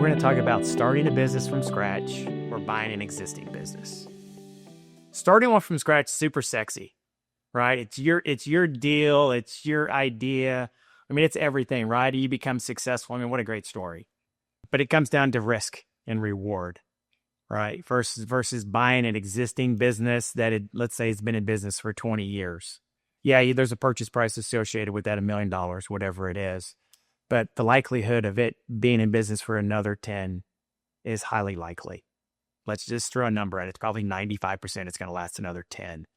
We're going to talk about starting a business from scratch or buying an existing business. Starting one from scratch is super sexy, right? It's your deal. It's your idea. I mean, it's everything, right? You become successful. I mean, what a great story. But it comes down to risk and reward, right? Versus buying an existing business that let's say it's been in business for 20 years. Yeah, there's a purchase price associated with that, $1 million, whatever it is. But the likelihood of it being in business for another 10 is highly likely. Let's just throw a number at it. It's probably 95% it's going to last another 10.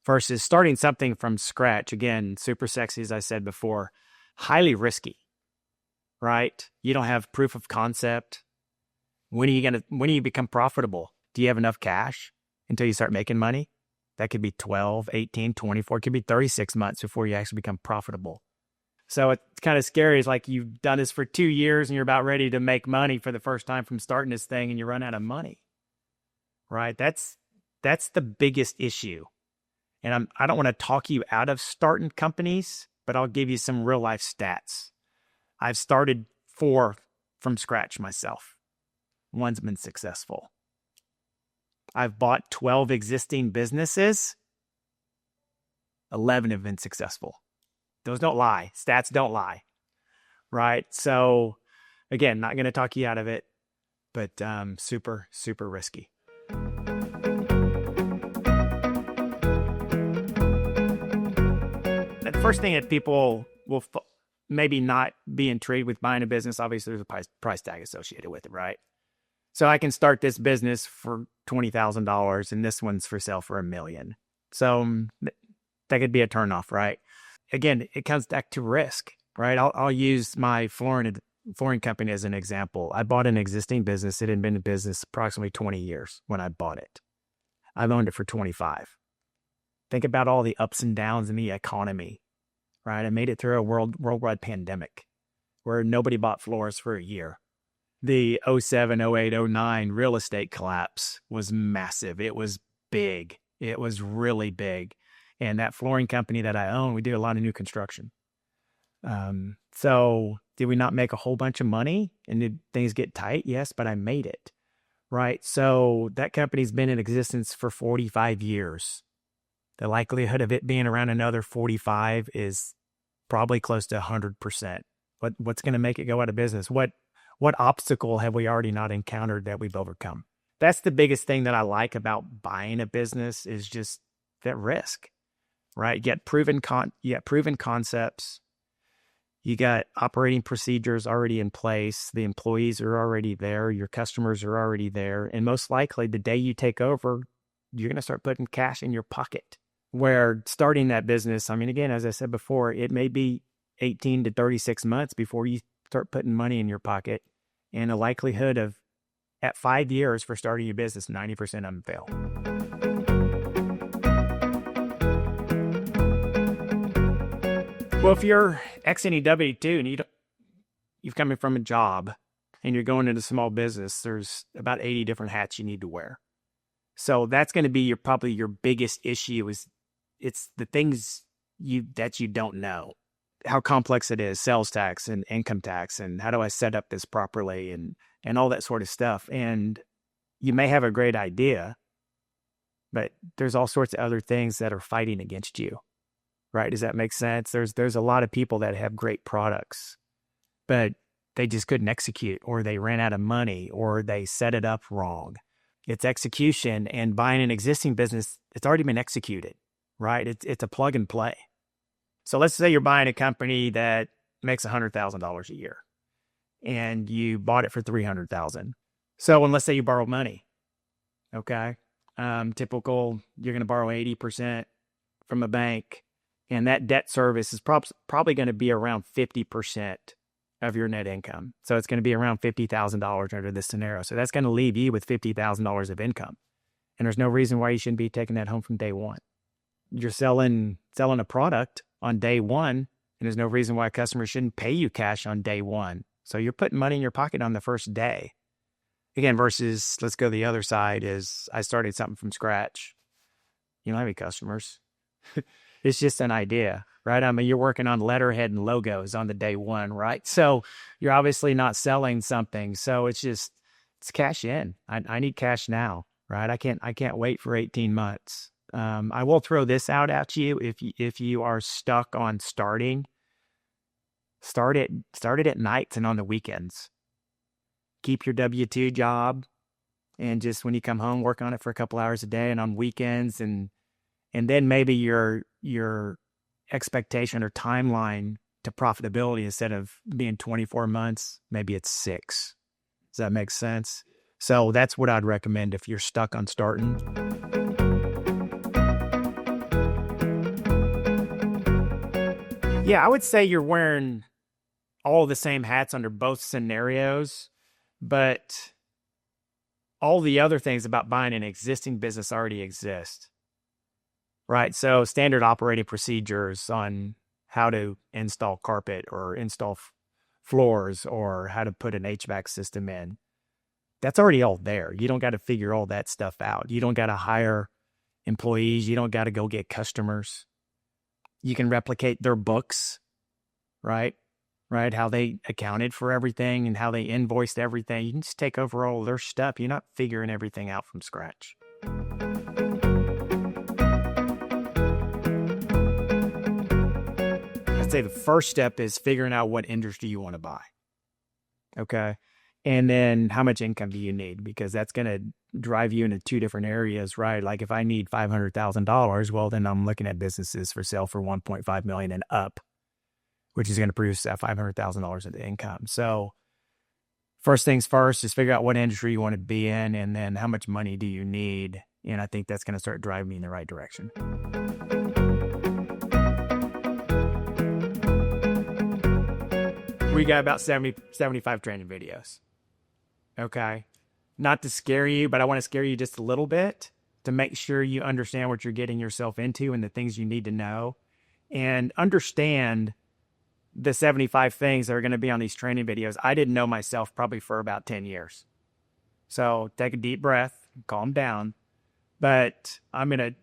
Versus starting something from scratch, again, super sexy, as I said before, highly risky, right? You don't have proof of concept. When do you become profitable? Do you have enough cash until you start making money? That could be 12, 18, 24, it could be 36 months before you actually become profitable. So it's kind of scary. It's like you've done this for 2 years and you're about ready to make money for the first time from starting this thing and you run out of money, right? That's the biggest issue. And I don't want to talk you out of starting companies, but I'll give you some real life stats. I've started 4 from scratch myself. One's been successful. I've bought 12 existing businesses. 11 have been successful. Those don't lie. Stats don't lie, right? So again, not going to talk you out of it, but super, super risky. The first thing that people will maybe not be intrigued with buying a business, obviously there's a price tag associated with it, right? So I can start this business for $20,000 and this one's for sale for $1 million. So that could be a turnoff, right? Again, it comes back to risk, right? I'll use my flooring company as an example. I bought an existing business. It had been in business approximately 20 years when I bought it. I've owned it for 25. Think about all the ups and downs in the economy, right? I made it through a worldwide pandemic where nobody bought floors for a year. The 07, 08, 09 real estate collapse was massive. It was big. It was really big. And that flooring company that I own, we do a lot of new construction. So did we not make a whole bunch of money? And did things get tight? Yes, but I made it, right? So that company's been in existence for 45 years. The likelihood of it being around another 45 is probably close to 100%. What's going to make it go out of business? What obstacle have we already not encountered that we've overcome? That's the biggest thing that I like about buying a business is just that risk. Right? You got proven concepts. You got operating procedures already in place. The employees are already there. Your customers are already there. And most likely the day you take over, you're going to start putting cash in your pocket. Where starting that business, I mean, again, as I said before, it may be 18 to 36 months before you start putting money in your pocket. And the likelihood of at 5 years for starting your business, 90% of them fail. Well, if you're exiting W-2 and you've coming from a job and you're going into small business, there's about 80 different hats you need to wear. So that's going to be probably your biggest issue is it's the things that you don't know. How complex it is, sales tax and income tax, and how do I set up this properly and all that sort of stuff. And you may have a great idea, but there's all sorts of other things that are fighting against you. Right? Does that make sense? There's a lot of people that have great products, but they just couldn't execute, or they ran out of money, or they set it up wrong. It's execution, and buying an existing business, it's already been executed, right? It's a plug and play. So let's say you're buying a company that makes $100,000 a year, and you bought it for $300,000. So let's say you borrow money, okay? Typical, you're going to borrow 80% from a bank. And that debt service is probably going to be around 50% of your net income. So it's going to be around $50,000 under this scenario. So that's going to leave you with $50,000 of income. And there's no reason why you shouldn't be taking that home from day one. You're selling a product on day one, and there's no reason why a customer shouldn't pay you cash on day one. So you're putting money in your pocket on the first day. Again, versus, let's go the other side, is I started something from scratch. You don't have any customers. It's just an idea, right? I mean, you're working on letterhead and logos on the day one, right? So you're obviously not selling something. So it's cash in. I need cash now, right? I can't wait for 18 months. I will throw this out at you. If you are stuck on starting, start it at nights and on the weekends. Keep your W-2 job, and just when you come home, work on it for a couple hours a day and on weekends, and then maybe your expectation or timeline to profitability, instead of being 24 months, maybe it's 6. Does that make sense? So that's what I'd recommend if you're stuck on starting. Yeah, I would say you're wearing all the same hats under both scenarios, but all the other things about buying an existing business already exist, right? So standard operating procedures on how to install carpet or install floors or how to put an HVAC system in. That's already all there. You don't got to figure all that stuff out. You don't got to hire employees. You don't got to go get customers. You can replicate their books, right? Right? How they accounted for everything and how they invoiced everything. You can just take over all their stuff. You're not figuring everything out from scratch. I'd say the first step is figuring out what industry you want to buy. Okay. And then how much income do you need? Because that's going to drive you into 2 different areas, right? Like if I need $500,000, well, then I'm looking at businesses for sale for $1.5 million and up, which is going to produce that $500,000 of income. So first things first, just figure out what industry you want to be in, and then how much money do you need? And I think that's going to start driving me in the right direction. We got about 75 training videos. Okay. Not to scare you, but I want to scare you just a little bit to make sure you understand what you're getting yourself into and the things you need to know, and understand the 75 things that are going to be on these training videos. I didn't know myself probably for about 10 years. So take a deep breath, calm down, but I'm going to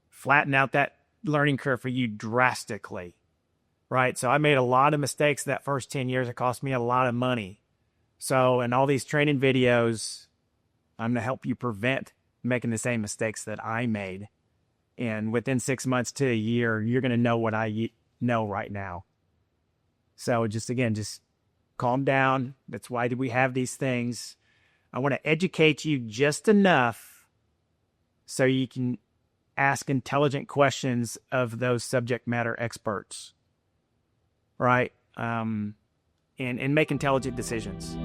flatten out that learning curve for you drastically, right? So I made a lot of mistakes that first 10 years. It cost me a lot of money. So in all these training videos, I'm going to help you prevent making the same mistakes that I made. And within 6 months to a year, you're going to know what I know right now. So just calm down. That's why we have these things. I want to educate you just enough so you can ask intelligent questions of those subject matter experts, right? And make intelligent decisions.